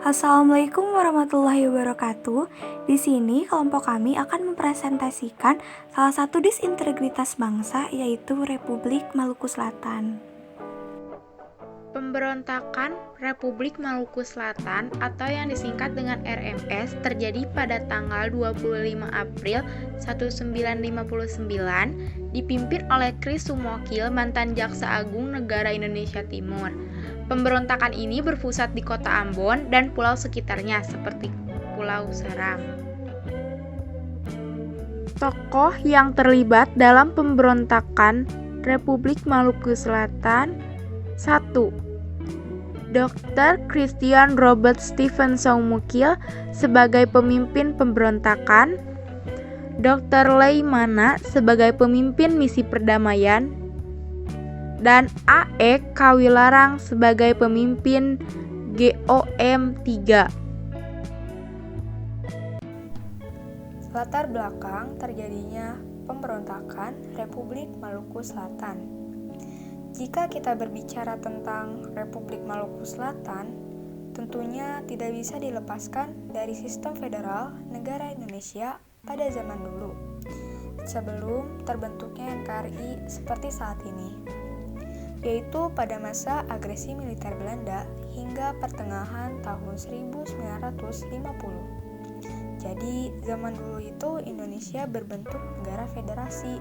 Assalamualaikum warahmatullahi wabarakatuh. Di sini kelompok kami akan mempresentasikan salah satu disintegritas bangsa, yaitu Republik Maluku Selatan. Pemberontakan Republik Maluku Selatan atau yang disingkat dengan RMS terjadi pada tanggal 25 April 1959 dipimpin oleh Chris Sumokil, mantan Jaksa Agung Negara Indonesia Timur. Pemberontakan ini berpusat di kota Ambon dan pulau sekitarnya seperti Pulau Seram. Tokoh yang terlibat dalam pemberontakan Republik Maluku Selatan: 1. Dr. Christian Robert Stephen Soumukil sebagai pemimpin pemberontakan, Dr. Leimana sebagai pemimpin misi perdamaian, dan A.E. Kawilarang sebagai pemimpin GOM 3. Latar belakang terjadinya pemberontakan Republik Maluku Selatan. Jika kita berbicara tentang Republik Maluku Selatan, tentunya tidak bisa dilepaskan dari sistem federal negara Indonesia pada zaman dulu, sebelum terbentuknya NKRI seperti saat ini, yaitu pada masa agresi militer Belanda hingga pertengahan tahun 1950. Jadi, zaman dulu itu Indonesia berbentuk negara federasi,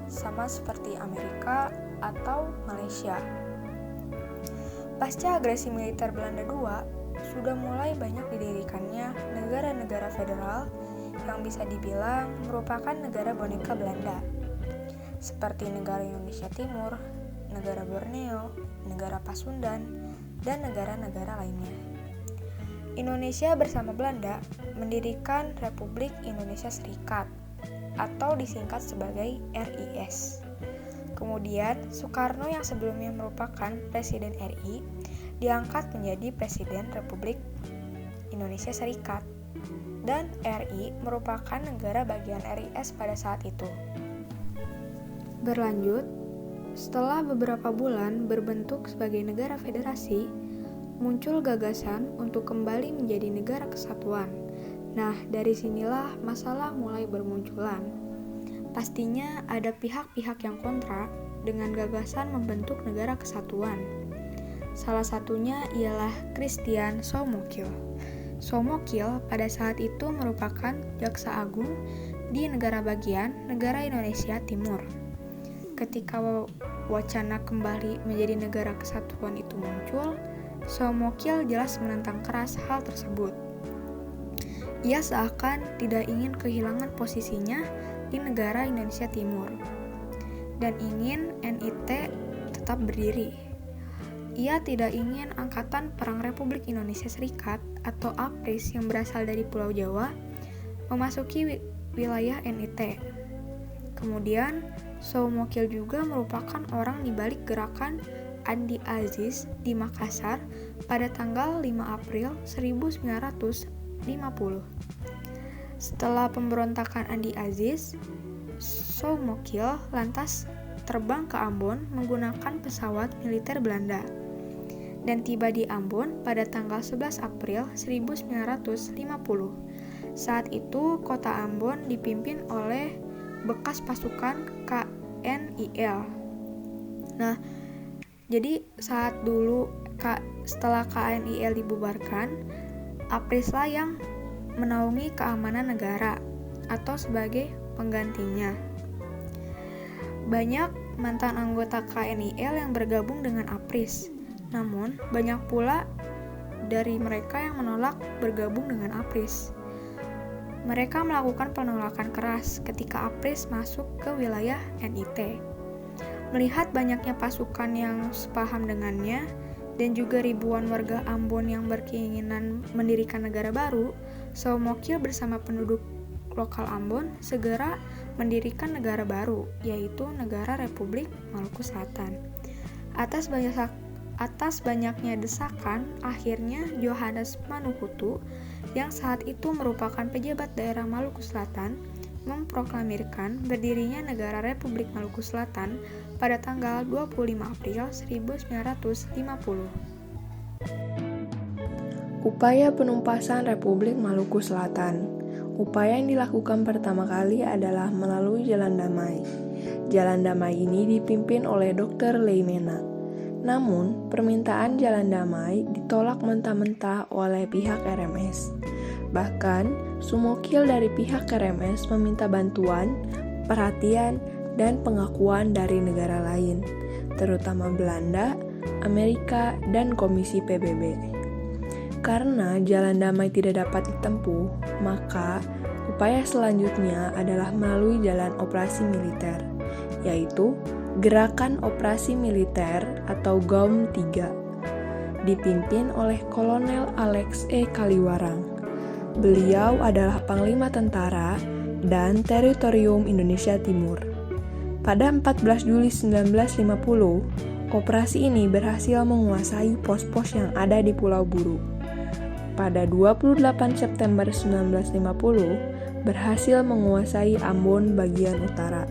sama seperti Amerika atau Malaysia. Pasca agresi militer Belanda II, sudah mulai banyak didirikannya negara-negara federal yang bisa dibilang merupakan negara boneka Belanda, seperti negara Indonesia Timur, negara Borneo, negara Pasundan, dan negara-negara lainnya. Indonesia bersama Belanda mendirikan Republik Indonesia Serikat atau disingkat sebagai RIS. Kemudian, Soekarno yang sebelumnya merupakan Presiden RI diangkat menjadi Presiden Republik Indonesia Serikat, dan RI merupakan negara bagian RIS pada saat itu. Berlanjut, setelah beberapa bulan berbentuk sebagai negara federasi, muncul gagasan untuk kembali menjadi negara kesatuan. Nah, dari sinilah masalah mulai bermunculan. Pastinya ada pihak-pihak yang kontra dengan gagasan membentuk negara kesatuan. Salah satunya ialah Christian Soumukil. Soumukil pada saat itu merupakan Jaksa Agung di negara bagian negara Indonesia Timur. Ketika wacana kembali menjadi negara kesatuan itu muncul, Soumukil jelas menentang keras hal tersebut. Ia seakan tidak ingin kehilangan posisinya di negara Indonesia Timur dan ingin NIT tetap berdiri. Ia tidak ingin Angkatan Perang Republik Indonesia Serikat atau APRIS yang berasal dari Pulau Jawa memasuki wilayah NIT. Kemudian, Soumukil juga merupakan orang di balik gerakan Andi Aziz di Makassar pada tanggal 5 April 1950. Setelah pemberontakan Andi Aziz, Soumukil lantas terbang ke Ambon menggunakan pesawat militer Belanda dan tiba di Ambon pada tanggal 11 April 1950. Saat itu, kota Ambon dipimpin oleh bekas pasukan KNIL. Nah, jadi saat dulu setelah KNIL dibubarkan, APRIS lah yang menaungi keamanan negara atau sebagai penggantinya. Banyak mantan anggota KNIL yang bergabung dengan APRIS, namun banyak pula dari mereka yang menolak bergabung dengan APRIS. Mereka melakukan penolakan keras ketika APRIS masuk ke wilayah NIT. Melihat banyaknya pasukan yang sepaham dengannya dan juga ribuan warga Ambon yang berkeinginan mendirikan negara baru, Soumukil bersama penduduk lokal Ambon segera mendirikan negara baru, yaitu Negara Republik Maluku Selatan. Atas banyaknya desakan, akhirnya Johannes Manuhutu yang saat itu merupakan pejabat daerah Maluku Selatan memproklamirkan berdirinya Negara Republik Maluku Selatan pada tanggal 25 April 1950. Upaya penumpasan Republik Maluku Selatan. Upaya yang dilakukan pertama kali adalah melalui Jalan Damai. Jalan Damai ini dipimpin oleh Dr. Leimena. Namun, permintaan Jalan Damai ditolak mentah-mentah oleh pihak RMS. Bahkan, sumokil dari pihak RMS meminta bantuan, perhatian, dan pengakuan dari negara lain, terutama Belanda, Amerika, dan Komisi PBB. Karena jalan damai tidak dapat ditempuh, maka upaya selanjutnya adalah melalui jalan operasi militer, yaitu Gerakan Operasi Militer atau GOM 3, dipimpin oleh Kolonel Alex E. Kaliwarang. Beliau adalah Panglima Tentara dan Teritorium Indonesia Timur. Pada 14 Juli 1950, operasi ini berhasil menguasai pos-pos yang ada di Pulau Buru. Pada 28 September 1950, berhasil menguasai Ambon bagian utara.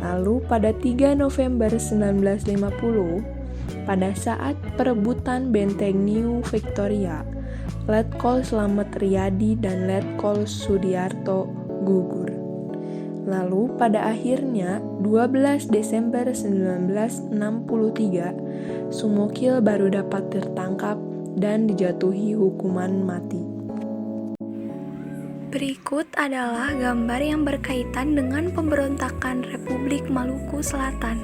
Lalu pada 3 November 1950, pada saat perebutan benteng New Victoria, Letkol Slamet Riyadi dan Letkol Sudiarto gugur. Lalu pada akhirnya 12 Desember 1963, Sumokil baru dapat tertangkap dan dijatuhi hukuman mati. Berikut adalah gambar yang berkaitan dengan pemberontakan Republik Maluku Selatan.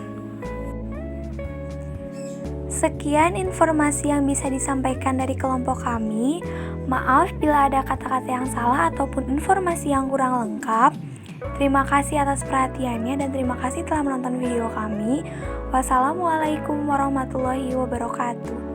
Sekian informasi yang bisa disampaikan dari kelompok kami. Maaf bila ada kata-kata yang salah ataupun informasi yang kurang lengkap. Terima kasih atas perhatiannya dan terima kasih telah menonton video kami. Wassalamualaikum warahmatullahi wabarakatuh.